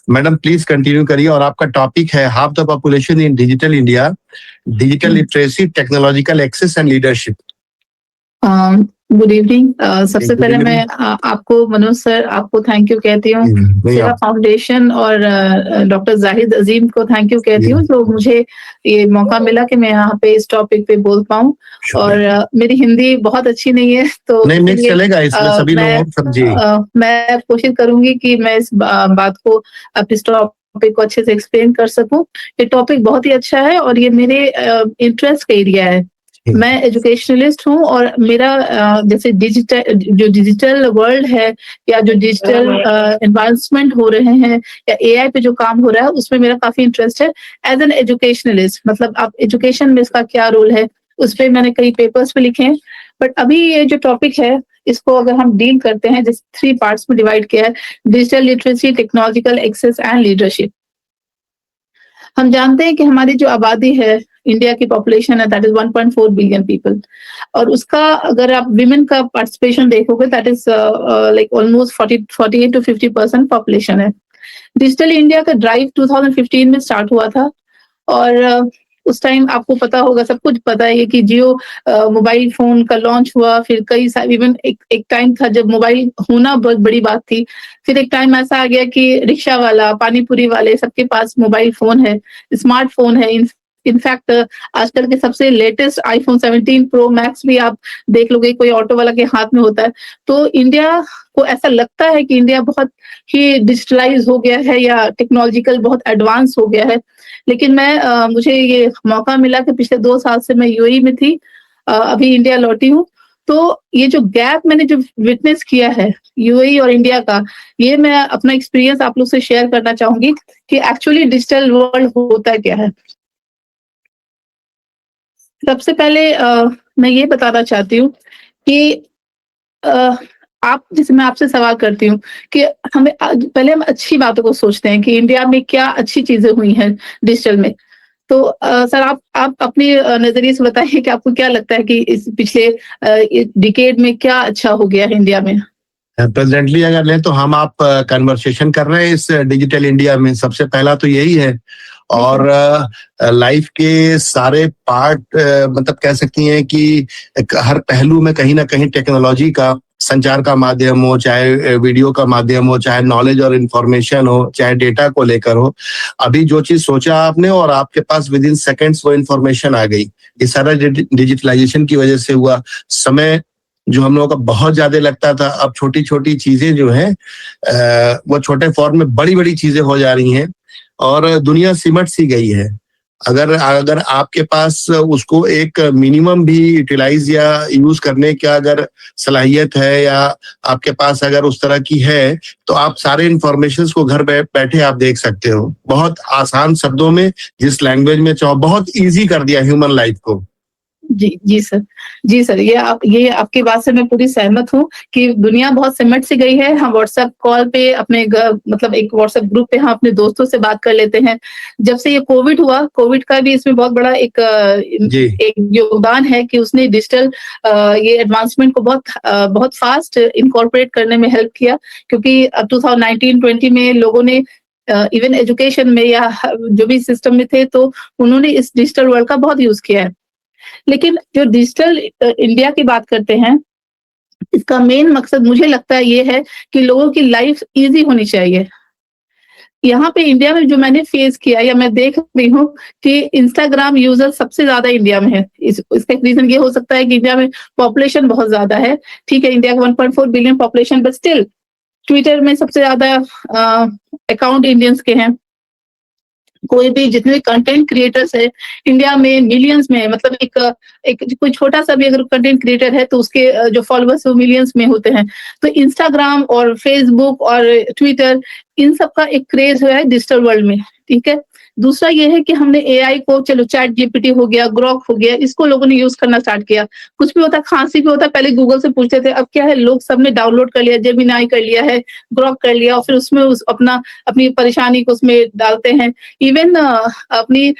Madam please continue करिए। और आपका टॉपिक है half the population in digital India, digital literacy, technological access and leadership. Good evening. सबसे पहले मैं आपको मनोज सर आपको थैंक यू कहती हूँ, सेवा फाउंडेशन और डॉक्टर जाहिद अजीम को थैंक यू कहती हूँ जो मुझे ये मौका मिला कि मैं यहाँ पे इस टॉपिक पे बोल पाऊँ। और मेरी हिंदी बहुत अच्छी नहीं है तो नहीं चलेगा, इसमें सभी लोग समझिए। मैं कोशिश करूंगी कि मैं इस बात को इस टॉपिक को अच्छे से एक्सप्लेन कर सकूं। ये टॉपिक बहुत ही अच्छा है और ये मेरे इंटरेस्ट का एरिया है। मैं एजुकेशनलिस्ट हूँ और मेरा जैसे डिजिटल वर्ल्ड है या जो डिजिटल एडवांसमेंट हो रहे हैं या एआई पे जो काम हो रहा है उसमें मेरा काफी इंटरेस्ट है एज एन एजुकेशनलिस्ट। मतलब आप एजुकेशन में इसका क्या रोल है उस पर मैंने कई पेपर्स पे लिखे हैं। बट अभी ये जो टॉपिक है इसको अगर हम डील करते हैं जिस 3 पार्ट्स में डिवाइड किया है, digital literacy, technological access and leadership. हम जानते हैं कि हमारी जो आबादी है इंडिया की पॉपुलेशन है दैट इज 1.4 बिलियन पीपल और उसका अगर आप विमेन का पार्टिसिपेशन देखोगे that is like almost 48 to 50% population है। डिजिटल इंडिया का ड्राइव 2015 में स्टार्ट हुआ था और उस टाइम आपको पता होगा, सब कुछ पता है कि जियो मोबाइल फोन का लॉन्च हुआ। फिर कई सारे इवन एक टाइम था जब मोबाइल होना बहुत बड़ी बात थी। फिर एक टाइम ऐसा आ गया कि रिक्शा वाला, पानीपुरी वाले सबके पास मोबाइल फोन है, स्मार्टफोन है। इनफैक्ट आजकल के सबसे लेटेस्ट आईफोन 17 प्रो मैक्स भी आप देख लोगे कोई ऑटो वाला के हाथ में होता है। तो इंडिया को ऐसा लगता है कि इंडिया बहुत ही डिजिटलाइज हो गया है या टेक्नोलॉजिकल बहुत एडवांस हो गया है। लेकिन मुझे ये मौका मिला कि पिछले 2 साल से मैं यूएई में थी, अभी इंडिया लौटी हूँ। तो ये जो गैप मैंने जो विटनेस किया है यूएई और इंडिया का, ये मैं अपना एक्सपीरियंस आप लोग से शेयर करना चाहूंगी कि एक्चुअली डिजिटल वर्ल्ड होता क्या है। सबसे पहले मैं ये बताना चाहती हूँ कि आप जैसे मैं आपसे सवाल करती हूँ कि हमें पहले हम अच्छी बातों को सोचते हैं कि इंडिया में क्या अच्छी चीजें हुई हैं डिजिटल में। तो सर आप अपने नजरिए से बताइए कि आपको क्या लगता है कि इस पिछले डिकेड में क्या अच्छा हो गया है इंडिया में। प्रेजेंटली अगर लें तो हम आप कन्वर्सेशन कर रहे हैं इस डिजिटल इंडिया में, सबसे पहला तो यही है। और लाइफ के सारे पार्ट मतलब कह सकती हैं कि हर पहलू में कहीं ना कहीं टेक्नोलॉजी का, संचार का माध्यम हो, चाहे वीडियो का माध्यम हो, चाहे नॉलेज और इंफॉर्मेशन हो, चाहे डेटा को लेकर हो। अभी जो चीज सोचा आपने और आपके पास विद इन सेकेंड्स वो इंफॉर्मेशन आ गई, ये सारा डिजिटलाइजेशन की वजह से हुआ। समय जो हम लोगों का बहुत ज्यादा लगता था, अब छोटी छोटी चीजें जो हैं वो छोटे फॉर्म में बड़ी बड़ी चीजें हो जा रही हैं और दुनिया सिमट सी गई है। अगर आपके पास उसको एक मिनिमम भी यूटिलाइज या यूज करने का अगर सलाहियत है या आपके पास अगर उस तरह की है तो आप सारे इंफॉर्मेशन को घर बैठे आप देख सकते हो। बहुत आसान शब्दों में जिस लैंग्वेज में चाहो, बहुत इजी कर दिया ह्यूमन लाइफ को। जी सर, ये आपकी बात से मैं पूरी सहमत हूँ कि दुनिया बहुत सिमट सी गई है। हम व्हाट्सएप कॉल पे अपने मतलब एक व्हाट्सएप ग्रुप पे हम अपने दोस्तों से बात कर लेते हैं। जब से ये कोविड हुआ, कोविड का भी इसमें बहुत बड़ा एक योगदान है कि उसने डिजिटल ये एडवांसमेंट को बहुत फास्ट इनकॉर्पोरेट करने में हेल्प किया। क्योंकि 2019-20 में लोगों ने इवन एजुकेशन में या जो भी सिस्टम में थे तो उन्होंने इस डिजिटल वर्ल्ड का बहुत यूज किया है। लेकिन जो डिजिटल इंडिया की बात करते हैं, इसका मेन मकसद मुझे लगता है ये है कि लोगों की लाइफ इजी होनी चाहिए। यहाँ पे इंडिया में जो मैंने फेस किया या मैं देख रही हूँ कि इंस्टाग्राम यूजर सबसे ज्यादा इंडिया में है। इसका एक रीजन ये हो सकता है कि इंडिया में पॉपुलेशन बहुत ज्यादा है। ठीक है, इंडिया का 1.4 billion population, but still Twitter में सबसे ज्यादा अकाउंट इंडियंस के हैं। कोई भी जितने भी कंटेंट क्रिएटर्स है इंडिया में मिलियंस में, मतलब एक कोई छोटा सा भी अगर कंटेंट क्रिएटर है तो उसके जो फॉलोअर्स वो मिलियंस में होते हैं। तो इंस्टाग्राम और फेसबुक और ट्विटर, इन सब का एक क्रेज है डिजिटल वर्ल्ड में। ठीक है, दूसरा ये है कि हमने एआई को, चलो चैट जीपीटी हो गया, ग्रॉक हो गया, इसको लोगों ने यूज करना स्टार्ट किया। कुछ भी होता, खांसी भी होता, पहले गूगल से पूछते थे, अब क्या है लोग सबने डाउनलोड कर लिया, जेमिनाई कर लिया है, ग्रॉक कर लिया और फिर उसमें अपनी परेशानी को उसमें डालते हैं। इवन अपनी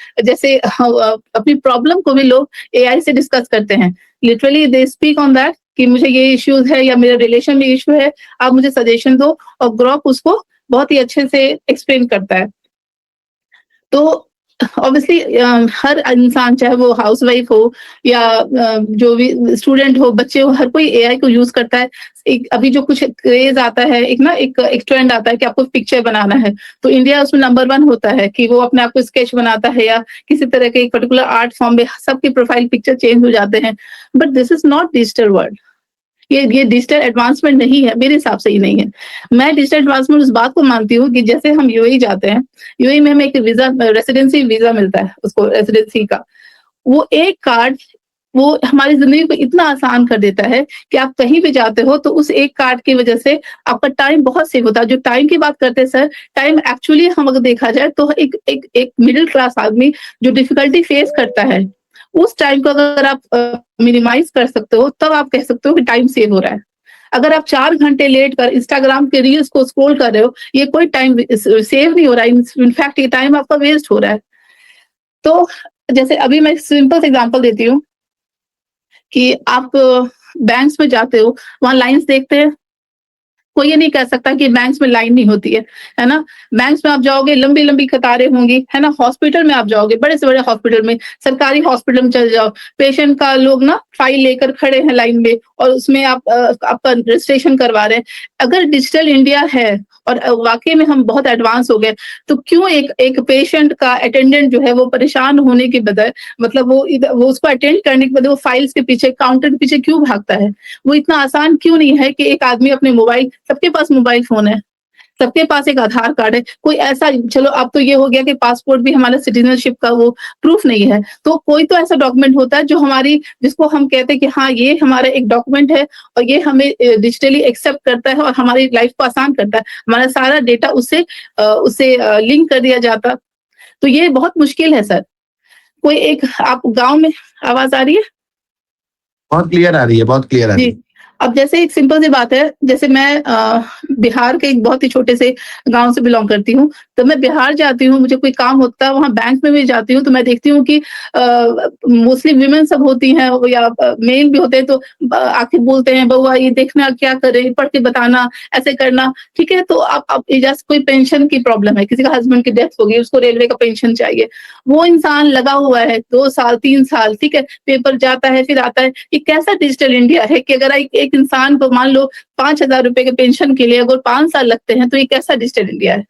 प्रॉब्लम को भी लोग एआई से डिस्कस करते हैं। Literally they speak on that कि मुझे ये इश्यूज है या मेरे रिलेशन में इशू है, आप मुझे सजेशन दो, और ग्रॉक उसको बहुत ही अच्छे से एक्सप्लेन करता है। तो ऑब्वियसली हर इंसान, चाहे वो हाउसवाइफ हो या जो भी स्टूडेंट हो, बच्चे हो, हर कोई एआई को यूज करता है। एक अभी जो कुछ क्रेज आता है, एक ट्रेंड आता है कि आपको पिक्चर बनाना है, तो इंडिया उसमें नंबर 1 होता है कि वो अपने आप को स्केच बनाता है या किसी तरह के एक पर्टिकुलर आर्ट फॉर्म में सबके प्रोफाइल पिक्चर चेंज हो जाते हैं। But this is not digital world. ये डिजिटल एडवांसमेंट नहीं है, मेरे हिसाब से ही नहीं है। मैं डिजिटल एडवांसमेंट उस बात को मानती हूँ कि जैसे हम यूएई जाते हैं, यूएई में हमें एक वीजा, रेसिडेंसी वीजा मिलता है, उसको रेसिडेंसी का। वो एक कार्ड, वो हमारी जिंदगी को इतना आसान कर देता है कि आप कहीं भी जाते हो तो उस एक कार्ड की वजह से आपका टाइम बहुत सेव होता है। जो टाइम की बात करते हैं सर, टाइम एक्चुअली हम अगर देखा जाए तो एक मिडिल क्लास आदमी जो डिफिकल्टी फेस करता है, उस टाइम को अगर आप मिनिमाइज कर सकते हो, तब आप कह सकते हो कि टाइम सेव हो रहा है। अगर आप 4 घंटे लेट कर इंस्टाग्राम के रील्स को स्क्रॉल कर रहे हो, ये कोई टाइम सेव नहीं हो रहा है, इनफैक्ट ये टाइम आपका वेस्ट हो रहा है। तो जैसे अभी मैं सिंपल सा एग्जांपल देती हूँ कि आप बैंक्स में जाते हो, वहां लाइंस देखते हैं, कोई ये नहीं कह सकता कि बैंक्स में लाइन नहीं होती है ना? बैंक्स में आप जाओगे, लंबी-लंबी कतारें होंगी, है ना? हॉस्पिटल में आप जाओगे, बड़े से बड़े हॉस्पिटल में, सरकारी हॉस्पिटल में चले जाओ, पेशेंट का लोग ना फाइल लेकर खड़े हैं लाइन में और उसमें आप आपका रजिस्ट्रेशन करवा रहे हैं। अगर डिजिटल इंडिया है और वाक़ई में हम बहुत एडवांस हो गए, तो क्यों एक पेशेंट का अटेंडेंट जो है वो परेशान होने के बजाय, मतलब वो उसको अटेंड करने के बजाय वो फाइल्स के पीछे, काउंटर के पीछे क्यों भागता है? वो इतना आसान क्यों नहीं है कि एक आदमी अपने मोबाइल, सबके पास मोबाइल फ़ोन है, सबके पास एक आधार कार्ड है, कोई ऐसा, चलो अब तो ये हो गया कि पासपोर्ट भी हमारा सिटीज़नशिप का वो प्रूफ नहीं है, तो कोई तो ऐसा डॉक्यूमेंट होता है जो हमारी, जिसको हम कहते हैं कि हाँ, ये हमारा एक डॉक्यूमेंट है और ये हमें डिजिटली एक्सेप्ट करता है और हमारी लाइफ़ को आसान करता है। हमारा सारा डेटा उससे लिंक कर दिया जाता। तो ये बहुत मुश्किल है सर। कोई एक, आप गाँव में, आवाज़ आ रही है? बहुत क्लियर आ रही है, बहुत क्लियर आ रही जी। है। अब जैसे एक सिंपल सी बात है, जैसे मैं बिहार के एक बहुत ही छोटे से गाँव से बिलॉन्ग करती हूँ, तो मैं बिहार जाती हूँ, मुझे कोई काम होता है, वहाँ बैंक में भी जाती हूँ, तो मैं देखती हूँ कि मोस्टली विमेन सब होती हैं या मेल भी होते हैं, तो आके बोलते हैं, "बउआ ये देखना क्या करें, पढ़ के बताना, ऐसे करना।" ठीक है? तो अब जैसे कोई पेंशन की प्रॉब्लम है, किसी का हस्बैंड की डेथ हो गई, उसको रेलवे का पेंशन चाहिए। वो इंसान लगा हुआ है 2 साल, 3 साल, ठीक है? पेपर जाता है, फिर आता है। ये कैसा डिजिटल इंडिया है कि अगर एक इंसान को मान लो 5,000 रुपए के पेंशन के लिए अगर 5 साल लगते हैं, तो ये कैसा डिजिटल इंडिया है?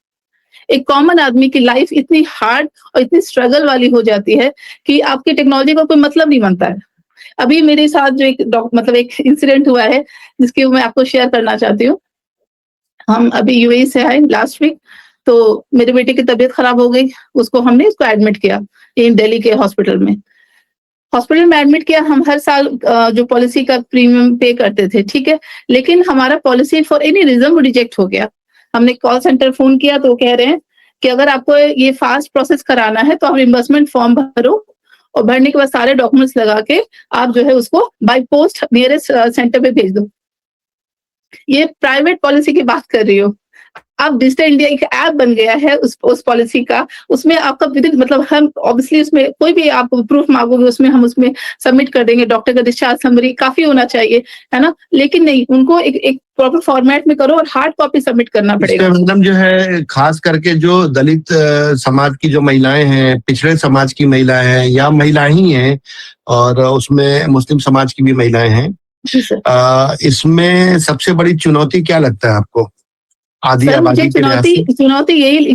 एक कॉमन आदमी की लाइफ इतनी हार्ड और इतनी स्ट्रगल वाली हो जाती है कि आपकी टेक्नोलॉजी का कोई मतलब नहीं बनता है। अभी मेरे साथ जो मतलब एक इंसिडेंट हुआ है, जिसकी मैं आपको शेयर करना चाहती हूँ। हम अभी यूएई से आए लास्ट वीक, तो मेरे बेटे की तबीयत खराब हो गई, उसको एडमिट किया, इन दिल्ली के हॉस्पिटल में। हॉस्पिटल में एडमिट किया, हम हर साल जो पॉलिसी का प्रीमियम पे करते थे, ठीक है? लेकिन हमारा policy for any reason reject हो गया। हमने कॉल सेंटर फ़ोन किया तो वो कह रहे हैं कि अगर आपको ये फास्ट प्रोसेस कराना है तो आप रिइंबर्समेंट फॉर्म भरो और भरने के बाद सारे डॉक्यूमेंट्स लगा के आप जो है उसको बाय पोस्ट नियरेस्ट सेंटर पे भेज दो। ये प्राइवेट पॉलिसी की बात कर रही हूँ। अब डिजिटल इंडिया एक ऐप बन गया है उस पॉलिसी का, उसमें आपका विदिन, मतलब हम ऑब्वियसली उसमें कोई भी आप प्रूफ मांगोगे, उसमें सबमिट कर देंगे, डॉक्टर का डिस्चार्ज समरी काफी होना चाहिए, है ना? लेकिन नहीं, उनको एक प्रॉपर फॉर्मेट में करो और हार्ड कॉपी सबमिट करना पड़ेगा। मैडम जो है, खास करके जो दलित समाज की जो महिलाएं हैं, पिछड़े समाज की महिलाएं हैं या महिलाएं ही हैं, और उसमें मुस्लिम समाज की भी महिलाएं हैं, जी सर। इसमें सबसे बड़ी चुनौती क्या लगता है आपको आधी सर मुझे आबादी के लिहाज से? चुनौती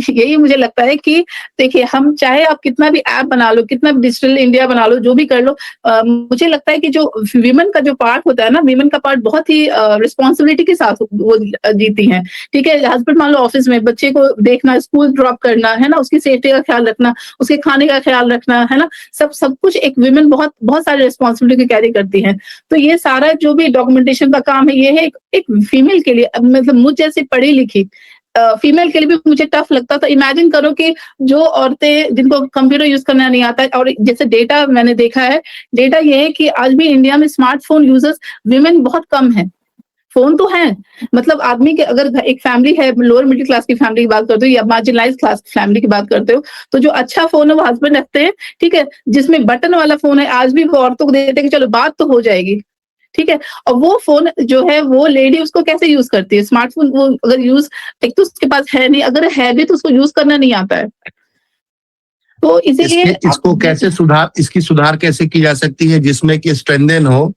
यही मुझे लगता है कि देखिए, हम चाहे आप कितना भी ऐप बना लो, कितना भी डिजिटल इंडिया बना लो, जो भी कर लो, मुझे लगता है कि जो वीमेन का जो पार्ट होता है ना, वीमेन का पार्ट बहुत ही रिस्पॉन्सिबिलिटी के साथ वो जीती हैं, ठीक है? हस्बैंड मान लो ऑफिस में, बच्चे को देखना, स्कूल ड्रॉप करना, है ना? उसकी सेफ्टी का ख्याल रखना, उसके खाने का ख्याल रखना, है ना? सब कुछ एक वीमेन बहुत बहुत सारी रिस्पॉन्सिबिलिटी कैरी करती हैं। तो ये सारा जो भी डॉक्यूमेंटेशन का काम है, ये है एक फीमेल के लिए, मतलब मुझ जैसी पढ़ी लिखी फीमेल के लिए भी मुझे टफ लगता था। इमेजिन करो कि जो औरतें जिनको कंप्यूटर यूज करना नहीं आता है, और जैसे डेटा मैंने देखा है, डेटा ये है कि आज भी इंडिया में स्मार्टफोन यूजर्स विमेन बहुत कम है। फोन तो है, मतलब आदमी के, अगर एक फैमिली है, लोअर मिडिल क्लास की फैमिली की बात करते हो या मार्जिनलाइज क्लास की फैमिली की बात करते हो, तो जो अच्छा फोन है वो हस्बैंड रखते हैं, ठीक है? जिसमें बटन वाला फोन है, आज भी वो औरतों को देते हैं कि चलो बात तो हो जाएगी, ठीक है। और वो फोन जो है वो लेडी उसको कैसे यूज करती है, स्मार्टफोन वो अगर यूज, एक तो उसके पास है नहीं, अगर है भी तो उसको यूज करना नहीं आता है। तो इसीलिए इसकी सुधार कैसे की जा सकती है जिसमें कि स्ट्रेंथन हो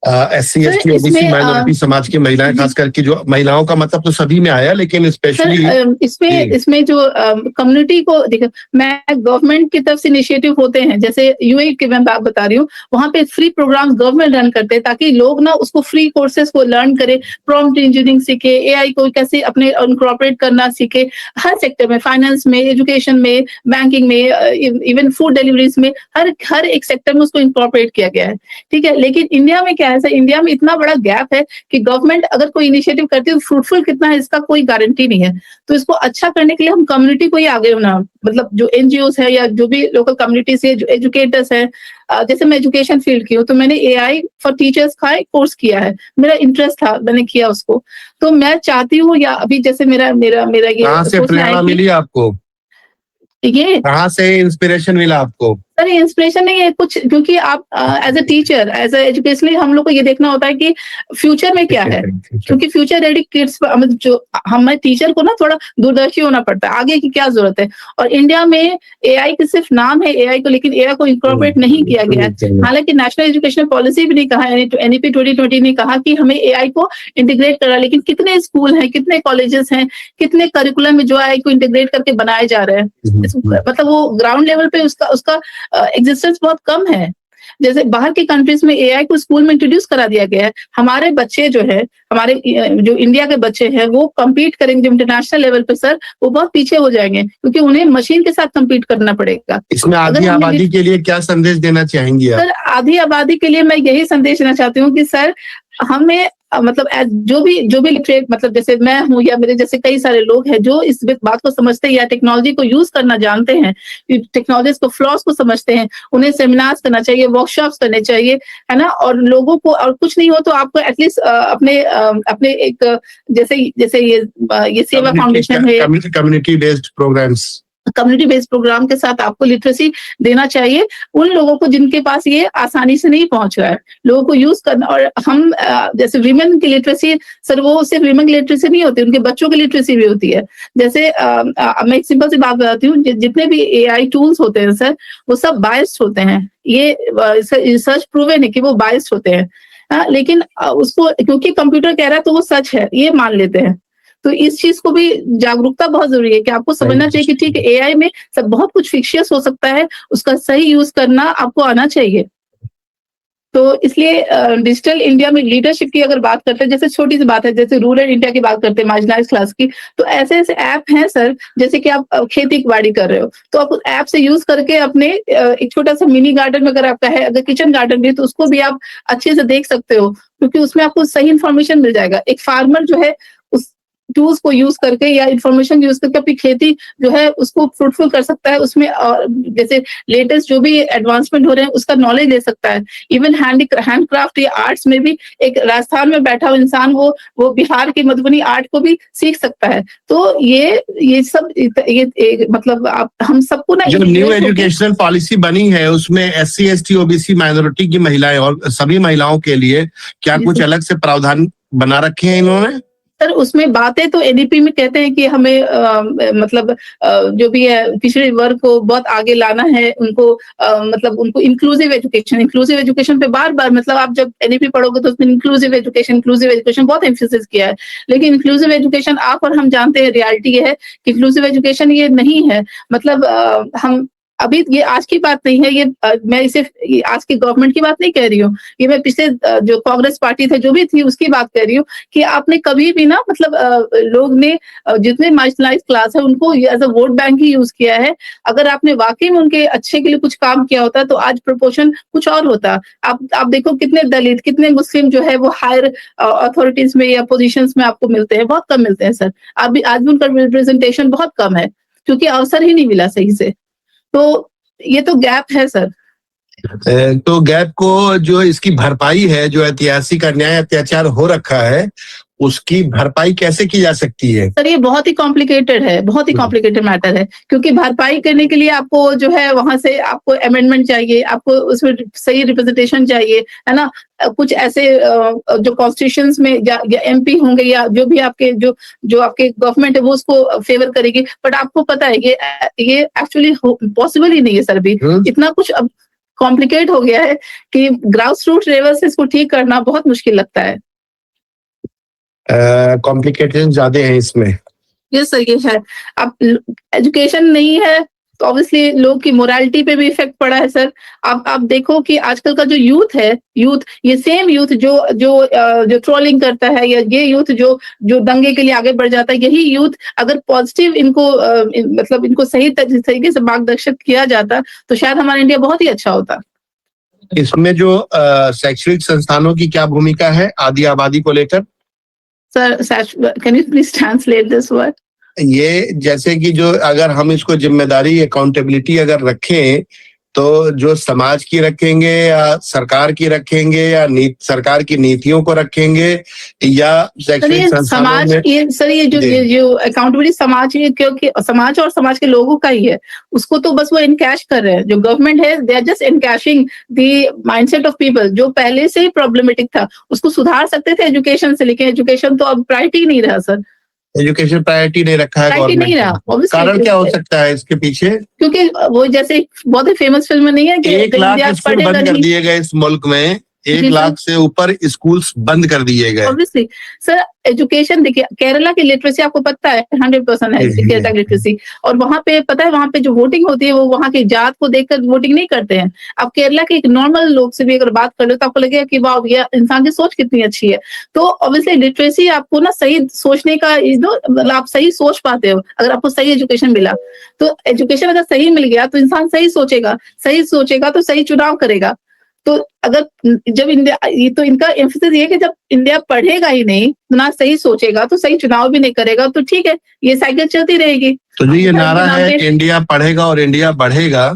SC ST OBC माइनॉरिटी समाज की महिलाएं, खास करके जो महिलाओं का मतलब तो सभी में आया, लेकिन स्पेशली इसमें जो कम्युनिटी को देखो, मैं गवर्नमेंट की तरफ से इनिशिएटिव होते हैं, जैसे यूएई की मैं बात बता रही हूँ, वहां पे फ्री प्रोग्राम्स गवर्नमेंट रन करते हैं ताकि लोग ना उसको फ्री कोर्सेज को लर्न करें, प्रॉम्प्ट इंजीनियरिंग सीखे, एआई को कैसे अपने इनकॉर्पोरेट करना सीखे, हर सेक्टर में, फाइनेंस में, एजुकेशन में, बैंकिंग में, इवन फूड डिलीवरीज में, हर एक सेक्टर में उसको इनकॉर्पोरेट किया गया है। ठीक है, लेकिन इंडिया में क्या है सर, इंडिया में इतना बड़ा गैप है कि गवर्नमेंट अगर कोई इनिशिएटिव करती है तो फ्रूटफुल कितना है इसका कोई गारंटी नहीं है। तो इसको अच्छा करने के लिए हम कम्युनिटी को ही आगे होना, मतलब जो एनजीओस है या जो भी लोकल कम्युनिटीज है, जो एजुकेटर्स है, जैसे मैं एजुकेशन फील्ड की हूँ तो मैंने एआई फॉर टीचर्स का एक कोर्स किया है, मेरा इंटरेस्ट था, मैंने किया उसको। तो मैं चाहती हूँ, या अभी जैसे मेरा मेरा मेरा ये कहाँ से प्रेरणा मिली आपको, ये कहाँ से इंस्पिरेशन मिला आपको? सर इंस्पिरेशन नहीं है कुछ, क्योंकि आप as a teacher, as a educationally हम लोग को ये देखना होता है कि फ्यूचर में क्या है, क्योंकि फ्यूचर रेडी किड्स जो हमें टीचर को ना थोड़ा दूरदर्शी होना पड़ता है, आगे की क्या जरूरत है। और इंडिया में एआई की सिर्फ नाम है एआई को, लेकिन एआई को इंकॉर्पोरेट नहीं किया गया है। हालांकि नेशनल एजुकेशन पॉलिसी भी नहीं कहा है, NEP 2020 ने कहा कि हमें एआई को इंटीग्रेट करा, लेकिन कितने स्कूल हैं, कितने कॉलेजेस हैं, कितने करिकुलम में जो एआई को इंटीग्रेट करके बनाए जा रहे हैं, मतलब वो ग्राउंड लेवल पे उसका एग्जिस्टेंस बहुत कम है। जैसे बाहर की कंट्रीज में एआई को स्कूल में इंट्रोड्यूस करा दिया गया है, हमारे बच्चे जो है, हमारे जो इंडिया के बच्चे हैं वो कम्पीट करेंगे इंटरनेशनल लेवल पे सर, वो बहुत पीछे हो जाएंगे क्योंकि उन्हें मशीन के साथ कम्पीट करना पड़ेगा। इसमें आधी आबादी के लिए क्या संदेश देना चाहेंगी आप? सर आधी आबादी के लिए मैं यही संदेश देना चाहती हूँ कि सर हमें मतलब जो भी लिटरेट, मतलब जैसे मैं हूँ या मेरे जैसे कई सारे लोग हैं जो इस बात को समझते हैं या टेक्नोलॉजी को यूज करना जानते हैं, टेक्नोलॉजी को फ्लॉस को समझते हैं, उन्हें सेमिनार्स करना चाहिए, वर्कशॉप्स करने चाहिए, है ना। और लोगों को, और कुछ नहीं हो तो आपको एटलीस्ट अपने एक जैसे ये सेवा फाउंडेशन है, community based programs, community based program के साथ आपको लिटरेसी देना चाहिए उन लोगों को जिनके पास ये आसानी से नहीं पहुंच रहा है, लोगों को यूज करना। और हम जैसे विमेन की लिटरेसी सर, वो सिर्फ विमेन की लिटरेसी नहीं होती, उनके बच्चों की लिटरेसी भी होती है। जैसे मैं एक सिंपल सी बात बताती हूँ, जितने भी एआई टूल्स होते हैं सर, वो सब बायस्ड होते हैं, ये रिसर्च प्रूवन है कि वो बायस्ड होते हैं। लेकिन उसको क्योंकि कंप्यूटर कह रहा है तो वो सच है, ये मान लेते हैं। तो इस चीज को भी जागरूकता बहुत जरूरी है कि आपको समझना चाहिए कि ठीक है, एआई में सब बहुत कुछ फिक्शियस हो सकता है, उसका सही यूज करना आपको आना चाहिए। तो इसलिए डिजिटल इंडिया में लीडरशिप की अगर बात करते हैं, जैसे छोटी सी बात है, जैसे रूरल इंडिया की बात करते हैं, मार्जिनाइज क्लास की, तो ऐसे ऐसे ऐप हैं सर, जैसे कि आप खेती बाड़ी कर रहे हो तो आप उस ऐप से यूज करके अपने एक छोटा सा मिनी गार्डन अगर आपका है, अगर किचन गार्डन भी है तो उसको भी आप अच्छे से देख सकते हो, क्योंकि उसमें आपको सही इन्फॉर्मेशन मिल जाएगा। एक फार्मर जो है उस टूल्स को यूज करके या इंफॉर्मेशन यूज करके अपनी खेती जो है उसको फ्रूटफुल कर सकता है, उसमें जैसे लेटेस्ट जो भी एडवांसमेंट हो रहे हैं उसका नॉलेज ले सकता है। इवन हैंडक्राफ्ट या आर्ट्स में भी एक राजस्थान में बैठा हुआ इंसान वो बिहार की मधुबनी आर्ट को भी सीख सकता है। तो ये सब ये मतलब हम सबको ना, जो न्यू एजुकेशनल पॉलिसी बनी है उसमें SC ST OBC माइनॉरिटी की महिलाएं और सभी महिलाओं के लिए क्या कुछ अलग से प्रावधान बना रखे हैं इन्होंने? सर उसमें बातें तो NEP में कहते हैं कि हमें मतलब जो भी है पिछड़े वर्ग को बहुत आगे लाना है, उनको मतलब उनको इंक्लूसिव एजुकेशन पे बार बार, मतलब आप जब NEP पढ़ोगे तो उसमें इंक्लूसिव एजुकेशन बहुत एम्फेसिस किया है। लेकिन इंक्लूसिव एजुकेशन आप और हम जानते हैं, रियलिटी ये है कि इंक्लूसिव एजुकेशन ये नहीं है। मतलब हम अभी, ये आज की बात नहीं है, ये मैं इसे आज की गवर्नमेंट की बात नहीं कह रही हूँ, ये मैं पिछले जो कांग्रेस पार्टी थे जो भी थी उसकी बात कर रही हूँ कि आपने कभी भी ना, मतलब लोग ने जितने मार्जिनलाइज क्लास है उनको एज अ वोट बैंक ही यूज किया है। अगर आपने वाकई में उनके अच्छे के लिए कुछ काम किया होता तो आज प्रोपोर्शन कुछ और होता। आप देखो कितने दलित, कितने मुस्लिम जो है वो हायर अथॉरिटीज में या पोजिशंस में आपको मिलते हैं, बहुत कम मिलते हैं सर। आज भी उनका रिप्रेजेंटेशन बहुत कम है क्योंकि अवसर ही नहीं मिला सही से। तो ये तो गैप है सर। तो गैप को जो इसकी भरपाई है, जो ऐतिहासिक अन्याय अत्याचार हो रखा है, उसकी भरपाई कैसे की जा सकती है? सर ये बहुत ही कॉम्प्लिकेटेड है, बहुत ही कॉम्प्लिकेटेड मैटर है, क्योंकि भरपाई करने के लिए आपको जो है वहां से आपको अमेंडमेंट चाहिए, आपको उसमें सही रिप्रेजेंटेशन चाहिए, है ना। कुछ ऐसे जो कॉन्स्टिट्यूशंस में या एमपी होंगे या जो भी आपके जो आपके गवर्नमेंट है वो उसको फेवर करेगी, बट आपको पता है ये एक्चुअली पॉसिबल ही नहीं है सर। भी इतना कुछ अब कॉम्प्लिकेट हो गया है कि ग्राउंड रूट लेवल से इसको ठीक करना बहुत मुश्किल लगता है। कॉम्प्लिकेटेशन ज्यादा है इसमें। यस सर, ये है। अब एजुकेशन नहीं है तो ऑब्वियसली लोग की मोरालिटी पे भी इफेक्ट पड़ा है सर। आप देखो कि आजकल का जो यूथ है, ये सेम यूथ जो ट्रोलिंग करता है, या ये यूथ जो दंगे के लिए आगे बढ़ जाता है, यही यूथ अगर पॉजिटिव इनको मतलब इनको सही तरीके से मार्गदर्शित किया जाता तो शायद हमारा इंडिया बहुत ही अच्छा होता। इसमें जो शैक्षणिक संस्थानों की क्या भूमिका है आदि आबादी को लेकर? Sir can you please translate this word? ये जैसे कि जो अगर हम इसको जिम्मेदारी अकाउंटेबिलिटी अगर रखें तो जो समाज की रखेंगे या सरकार की रखेंगे या सरकार की नीतियों को रखेंगे या शैक्षणिक संस्थानों में? ये जो अकाउंटेबिलिटी समाज, क्योंकि समाज और समाज के लोगों का ही है, उसको तो बस वो इनकैश कर रहे हैं। जो गवर्नमेंट है they are just encashing the mindset of people. जो पहले से ही प्रॉब्लमेटिक था उसको सुधार सकते थे एजुकेशन से, लेकिन एजुकेशन तो अब प्रायोरिटी नहीं रहा सर। एजुकेशन प्रायोरिटी नहीं रखा है गवर्नमेंट नहीं रहा। कारण क्या हो सकता है इसके पीछे? क्योंकि वो जैसे बहुत ही फेमस फिल्म नहीं है कि 1 लाख स्कूल बंद कर दिए गए इस मुल्क में, 1 लाख से ऊपर स्कूल्स बंद कर दिए गए। ऑब्वियसली सर एजुकेशन देखिए, केरला की लिटरेसी आपको पता है 100% है केरला की लिटरेसी, और वहां पे पता है वहां पे जो वोटिंग होती है वो वहां की जात को देखकर वोटिंग नहीं करते हैं। अब केरला के एक नॉर्मल लोग से भी अगर बात कर लो तो आपको लगेगा कि वाह ये इंसान की सोच कितनी अच्छी है। तो ऑब्वियसली लिटरेसी आपको ना सही सोचने का मतलब आप सही सोच पाते हो अगर आपको सही एजुकेशन मिला। तो एजुकेशन अगर सही मिल गया तो इंसान सही सोचेगा तो सही चुनाव करेगा। तो अगर जब इंडिया, ये तो इनका एम्फेसिस ये कि जब इंडिया पढ़ेगा ही नहीं, ना सही सोचेगा तो सही चुनाव भी नहीं करेगा, तो ठीक है ये साइकिल चलती रहेगी। तो जो ये नारा है कि इंडिया पढ़ेगा और इंडिया बढ़ेगा,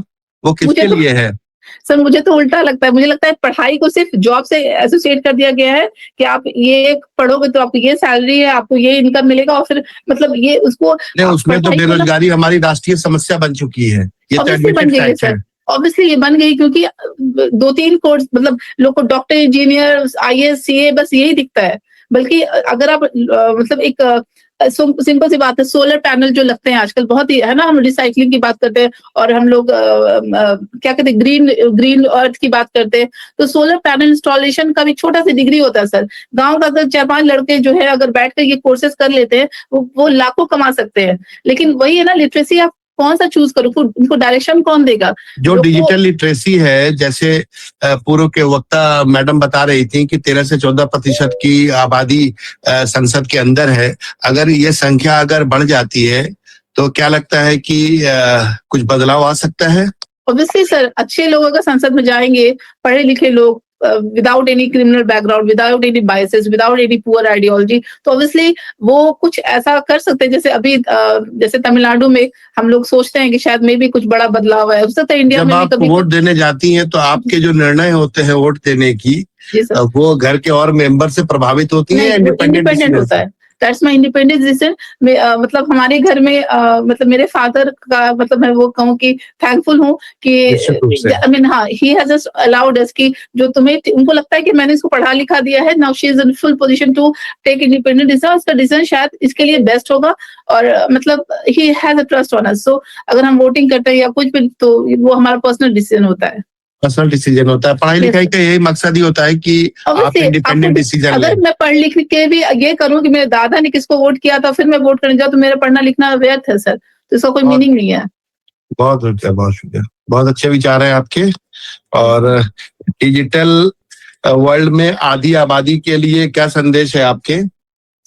वो किसके लिए है? सर मुझे तो उल्टा लगता है। मुझे लगता है पढ़ाई को सिर्फ जॉब से एसोसिएट कर दिया गया है कि आप ये पढ़ोगे तो आपको ये सैलरी है, आपको ये इनकम मिलेगा, और फिर मतलब ये उसको नहीं, उसमें तो बेरोजगारी हमारी राष्ट्रीय समस्या बन चुकी है। ये तो बन गई है सर। ऑब्वियसली ये बन गई क्योंकि 2-3 कोर्स मतलब लोग को डॉक्टर, इंजीनियर, IAS, CA बस यही दिखता है। बल्कि अगर आप मतलब एक सिंपल सी बात है, सोलर पैनल जो लगते हैं आजकल बहुत ही है ना, हम रिसाइकलिंग की बात करते हैं और हम लोग क्या कहते हैं ग्रीन अर्थ की बात करते हैं, तो सोलर पैनल इंस्टॉलेशन का भी छोटा सा डिग्री होता है सर। गांव का अगर 4-5 लड़के जो है अगर बैठ कर ये कोर्सेज कर लेते हैं वो लाखों कमा सकते हैं। लेकिन वही है ना, लिटरेसी आप कौन सा चूज करो, उनको डायरेक्शन कौन देगा? जो डिजिटल लिटरेसी है, जैसे पूर्व के वक्ता मैडम बता रही थी कि 13 से 14% की आबादी संसद के अंदर है। अगर ये संख्या अगर बढ़ जाती है तो क्या लगता है कि कुछ बदलाव आ सकता है? ऑब्वियसली सर, अच्छे लोग अगर संसद में जाएंगे, पढ़े लिखे लोग, without any criminal background, without any biases, without any poor ideology, तो ऑब्वियसली वो कुछ ऐसा कर सकते हैं। जैसे अभी जैसे तमिलनाडु में हम लोग सोचते हैं कि शायद में भी कुछ बड़ा बदलाव है। उससे तो इंडिया में जब आप वोट देने जाती हैं तो आपके जो निर्णय होते हैं वोट देने की, वो घर के और मेंबर से प्रभावित होती है? इंडिपेंडेंट होता है। That's my independent decision. मतलब हमारे घर में मतलब मेरे फादर का मतलब मैं वो कहूँ कि थैंकफुल हूँ कि आई मीन हाँ, he has just allowed us कि जो तुम्हें उनको लगता है कि मैंने इसको पढ़ा लिखा दिया है, now she is in full position to take independent decision. उसका डिसीजन शायद इसके लिए बेस्ट होगा और मतलब he has a trust on us. So अगर हम वोटिंग करते हैं या कुछ भी तो वो हमारा पर्सनल डिसीजन होता है। पर्सनल डिसीजन होता है। पढ़ाई लिखाई का यही मकसद ही होता है कि आप इंडिपेंडेंट डिसीजन लें। अगर मैं पढ़ लिख के भी ये करूं कि मेरे दादा ने किसको वोट किया था फिर मैं वोट करने जाऊं तो मेरा पढ़ना लिखना व्यर्थ है सर, तो इसका कोई मीनिंग नहीं है। बहुत शुक्रिया, बहुत अच्छे विचार हैं आपके। और डिजिटल वर्ल्ड में आधी आबादी के लिए क्या संदेश है आपके?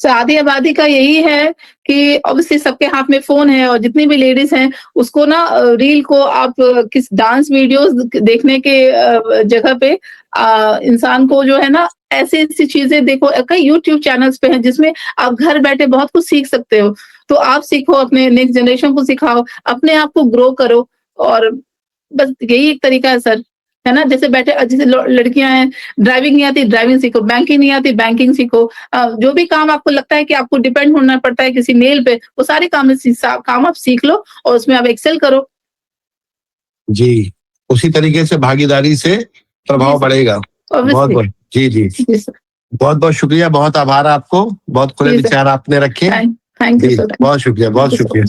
आधी आबादी का यही है कि ऑब्वियसली सबके हाथ में फोन है और जितनी भी लेडीज हैं उसको ना रील को आप किस डांस वीडियोस देखने के जगह पे इंसान को जो है ना ऐसी चीजें देखो, कई यूट्यूब चैनल्स पे हैं जिसमें आप घर बैठे बहुत कुछ सीख सकते हो। तो आप सीखो, अपने नेक्स्ट जनरेशन को सिखाओ, अपने आप को ग्रो करो, और बस यही एक तरीका है सर। है ना, जैसे बैठे जैसे लड़कियां हैं, ड्राइविंग नहीं आती ड्राइविंग सीखो, बैंकिंग नहीं आती बैंकिंग सीखो, जो भी काम आपको लगता है कि आपको डिपेंड होना पड़ता है किसी मेल पे, वो सारे काम आप सीख लो और उसमें आप एक्सेल करो। जी, उसी तरीके से भागीदारी से प्रभाव बढ़ेगा। बहुत ऑब्वियसली। बहुत जी जी जी सर। बहुत बहुत शुक्रिया, बहुत आभार आपको, बहुत खुले जी सर। विचार आपने रखे। थैंक यू जी सर। बहुत शुक्रिया, बहुत शुक्रिया।